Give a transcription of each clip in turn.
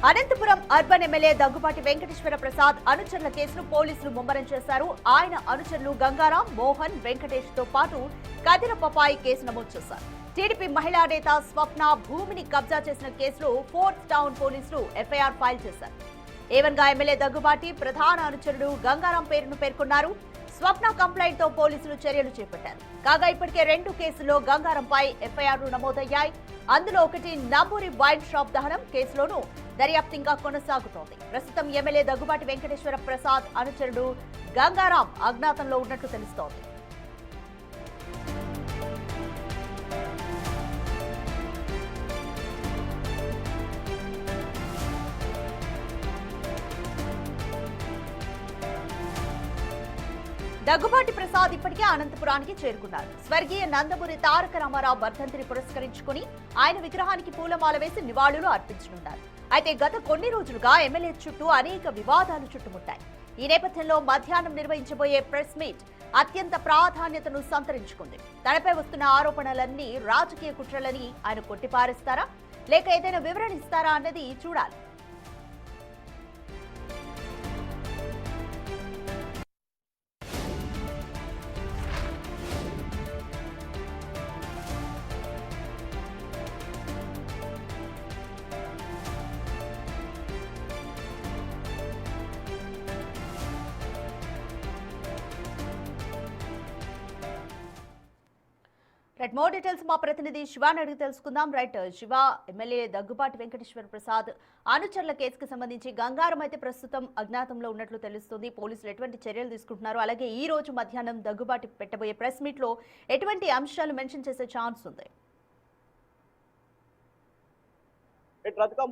Anantapuram urban MLA Daggubati Venkateswara Prasad అనుచరుల కేసును పోలీసులు ముమ్మరం చేశారు. ఆయన అనుచరులు గంగారాం, మోహన్, వెంకటేష్ తో పాటు కదిర పపాయి కేసు నమోదు చేశారు. టీడీపీ మహిళా నేత స్వప్న భూమిని కబ్జా చేసిన కేసులో ఫోర్త్ టౌన్ పోలీసులు ఎఫ్ఐఆర్ ఫైల్ చేశారు. ఏవన్గా ఎమ్మెల్యే దగ్గుబాటి ప్రధాన అనుచరుడు గంగారాం పేరును పేర్కొన్నారు. స్వప్న కంప్లైంట్ తో పోలీసులు చర్యలు చేపట్టారు. కాగా ఇప్పటికే 2 కేసుల్లో గంగారంపై ఎఫ్ఐఆర్లు నమోదయ్యాయి. అందులో ఒకటి నంబూరి వైన్ షాప్ దహనం కేసులోనూ దర్యాప్తు ఇంకా కొనసాగుతోంది. ప్రస్తుతం ఎమ్మెల్యే దగ్గుబాటి వెంకటేశ్వర ప్రసాద్ అనుచరుడు గంగారాం అజ్ఞాతంలో ఉన్నట్లు తెలుస్తోంది. దగ్గుబాటి ప్రసాద్ ఇప్పటికే అనంతపురానికి చేరుకున్నారు. స్వర్గీయ నందమూరి తారక రామారావు వర్ధంతిని పురస్కరించుకుని ఆయన విగ్రహానికి పూలమాల వేసి నివాళులు అర్పించనున్నారు. అయితే గత కొన్ని రోజులుగా ఎమ్మెల్యే చుట్టూ అనేక వివాదాలు చుట్టుముట్టాయి. ఈ నేపథ్యంలో మధ్యాహ్నం నిర్వహించబోయే ప్రెస్ మీట్ అత్యంత ప్రాధాన్యతను సంతరించుకుంది. తనపై వస్తున్న ఆరోపణలన్నీ రాజకీయ కుట్రలని ఆయన కొట్టిపారేస్తారా లేక ఏదైనా వివరణ ఇస్తారా అన్నది చూడాలి. రైట్, మోర్ డీటెయిల్స్ మా ప్రతినిధి శివాని అడిగి తెలుసుకుందాం. రైట్ శివ, ఎమ్మెల్యే దగ్గుబాటి వెంకటేశ్వర ప్రసాద్ అనుచరుల కేసుకు సంబంధించి గంగారం అయితే ప్రస్తుతం అజ్ఞాతంలో ఉన్నట్లు తెలుస్తుంది. పోలీసులు ఎటువంటి చర్యలు తీసుకుంటున్నారు? అలాగే ఈ రోజు మధ్యాహ్నం దగ్గుబాటి పెట్టబోయే ప్రెస్ మీట్ లో ఎటువంటి అంశాలు మెన్షన్ చేసే ఛాన్స్ ఉంది?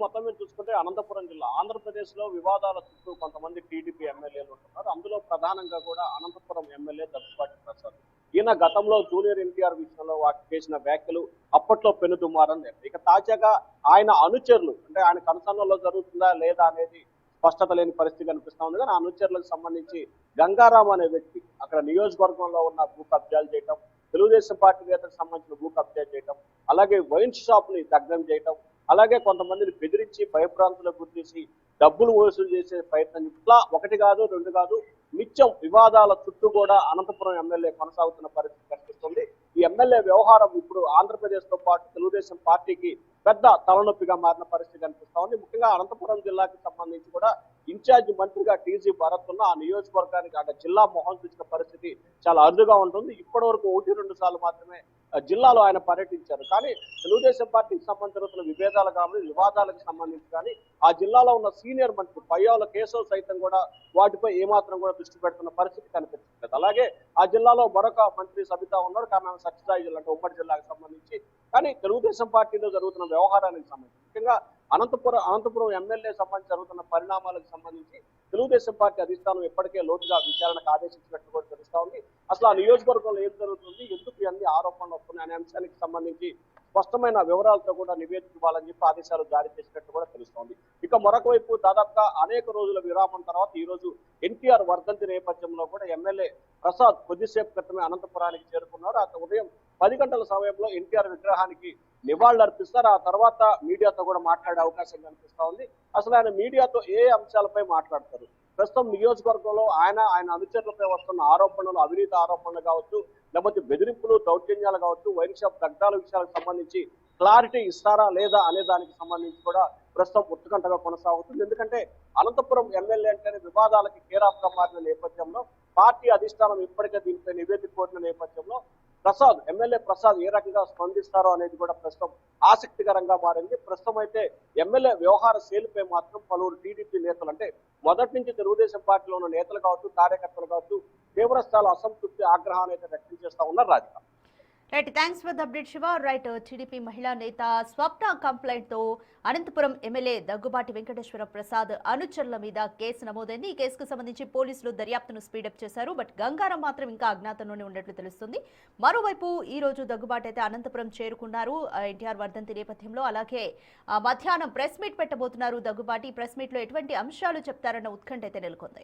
మొత్తం మీద చూసుకుంటే అనంతపురం జిల్లా ఆంధ్రప్రదేశ్ లో వివాదాల చుట్టూ కొంతమంది టీడీపీ ఎమ్మెల్యేలు ఉంటున్నారు. అందులో ప్రధానంగా కూడా అనంతపురం ఎమ్మెల్యే దగ్గుబాటి ప్రసాద్. ఈయన గతంలో జూనియర్ ఎన్టీఆర్ విషయంలో వాటికి చేసిన వ్యాఖ్యలు అప్పట్లో పెనుదుమారని. ఇక తాజాగా ఆయన అనుచరులు అంటే ఆయన కనసన్నలో జరుగుతుందా లేదా అనేది స్పష్టత లేని పరిస్థితి కనిపిస్తా ఉంది. కానీ అనుచరులకు సంబంధించి గంగారాం అనే వ్యక్తి అక్కడ నియోజకవర్గంలో ఉన్న భూ కబ్జాలు చేయటం, తెలుగుదేశం పార్టీ నేతలకు సంబంధించిన భూ కబ్జా చేయటం, అలాగే వైన్ షాప్ ని దగ్ధం చేయటం, అలాగే కొంతమందిని బెదిరించి భయభ్రాంతులకు గుర్తించి డబ్బులు వసూలు చేసే ప్రయత్నం, ఇట్లా ఒకటి కాదు రెండు కాదు నిత్యం వివాదాల చుట్టూ కూడా అనంతపురం ఎమ్మెల్యే కొనసాగుతున్న పరిస్థితి కనిపిస్తుంది. ఈ ఎమ్మెల్యే వ్యవహారం ఇప్పుడు ఆంధ్రప్రదేశ్ తో పాటు తెలుగుదేశం పార్టీకి పెద్ద తలనొప్పిగా మారిన పరిస్థితి కనిపిస్తా ఉంది. ముఖ్యంగా అనంతపురం జిల్లాకి సంబంధించి కూడా ఇన్ఛార్జ్ మంత్రిగా టీజీ భరత్ ఉన్న ఆ నియోజకవర్గానికి అంటే జిల్లా మొహం చూసిన పరిస్థితి చాలా అరుదుగా ఉంటుంది. ఇప్పటి వరకు 1-2 సార్లు మాత్రమే జిల్లాలో ఆయన పర్యటించారు. కానీ తెలుగుదేశం పార్టీకి సంబంధించిన విభేదాలు కానీ వివాదాలకు సంబంధించి కానీ ఆ జిల్లాలో ఉన్న సీనియర్ మంత్రి పయ్యావుల కేశవ్ సైతం కూడా వాటిపై ఏమాత్రం కూడా దృష్టి పెడుతున్న పరిస్థితి కనిపించలేదు. అలాగే ఆ జిల్లాలో మరొక మంత్రి సబితా ఉన్నారు, కానీ ఆమె సత్యసాయి జిల్లా అంటే ఉమ్మడి జిల్లాకు సంబంధించి. కానీ తెలుగుదేశం పార్టీలో జరుగుతున్న వ్యవహారానికి సంబంధించి ముఖ్యంగా అనంతపురం ఎమ్మెల్యే సంబంధించి జరుగుతున్న పరిణామాలకు సంబంధించి తెలుగుదేశం పార్టీ అధిష్టానం ఇప్పటికే లోతుగా విచారణకు ఆదేశించినట్టు కూడా తెలుస్తా ఉంది. అసలు ఆ నియోజకవర్గంలో ఏం జరుగుతుంది, ఎందుకు అన్ని ఆరోపణలు వస్తున్నాయి అనే అంశానికి సంబంధించి స్పష్టమైన వివరాలతో కూడా నివేదిక ఇవ్వాలని చెప్పి ఆదేశాలు జారీ చేసినట్టు కూడా తెలుస్తోంది. ఇక మరొక వైపు దాదాపుగా అనేక రోజుల విరామం తర్వాత ఈ రోజు ఎన్టీఆర్ వర్ధంతి నేపథ్యంలో కూడా ఎమ్మెల్యే ప్రసాద్ కొద్దిసేపు క్రితమే అనంతపురానికి చేరుకున్నారు. ఉదయం 10 గంటల సమయంలో ఎన్టీఆర్ విగ్రహానికి నివాళులు అర్పిస్తారు. ఆ తర్వాత మీడియాతో కూడా మాట్లాడే అవకాశం కనిపిస్తా ఉంది. అసలు ఆయన మీడియాతో ఏ అంశాలపై మాట్లాడతారు, ప్రస్తుతం నియోజకవర్గంలో ఆయన అనుచరులపై వస్తున్న ఆరోపణలు, అవినీతి ఆరోపణలు కావచ్చు, లేకపోతే బెదిరింపులు, దౌర్జన్యాలు కావచ్చు, వైన్ షాప్ దగ్ధాల విషయాలకు సంబంధించి క్లారిటీ ఇస్తారా లేదా అనే దానికి సంబంధించి కూడా ప్రస్తుతం ఉత్కంఠగా కొనసాగుతుంది. ఎందుకంటే అనంతపురం ఎమ్మెల్యే అంటేనే వివాదాలకి కేరాఫ్గా మారిన నేపథ్యంలో పార్టీ అధిష్టానం ఇప్పటికే దీనిపై నివేదిక కోరిన నేపథ్యంలో ఎమ్మెల్యే ప్రసాద్ ఏ రకంగా స్పందిస్తారో అనేది కూడా ప్రస్తుతం ఆసక్తికరంగా మారింది. ప్రస్తుతం అయితే ఎమ్మెల్యే వ్యవహార శైలిపై మాత్రం పలువురు టీడీపీ నేతలు అంటే మొదటి నుంచి తెలుగుదేశం పార్టీలో ఉన్న నేతలు కావచ్చు, కార్యకర్తలు కావచ్చు తీవ్రస్థాయిలో అసంతృప్తి, ఆగ్రహాన్ని అయితే వ్యక్తం చేస్తా ఉన్నారు. Radhika, right, thanks for the update Shiva. Right, TDP మహిళా నేత స్వప్న కంప్లైంట్ తో అనంతపురం ఎమ్మెల్యే దగ్గుబాటి వెంకటేశ్వర ప్రసాద్ అనుచరుల మీద కేసు నమోదైంది. ఈ కేసుకు సంబంధించి పోలీసులు దర్యాప్తును స్పీడప్ చేశారు. బట్ గంగారం మాత్రం ఇంకా అజ్ఞాతంలోనే ఉన్నట్లు తెలుస్తుంది. మరోవైపు ఈ రోజు దగ్గుబాటి అయితే అనంతపురం చేరుకున్నారు ఎన్టీఆర్ వర్ధంతి నేపథ్యంలో. అలాగే మధ్యాహ్నం ప్రెస్ మీట్ పెట్టబోతున్నారు దగ్గుబాటి. ప్రెస్ మీట్ లో ఎటువంటి అంశాలు చెప్తారన్న ఉత్కంఠ అయితే నెలకొంది.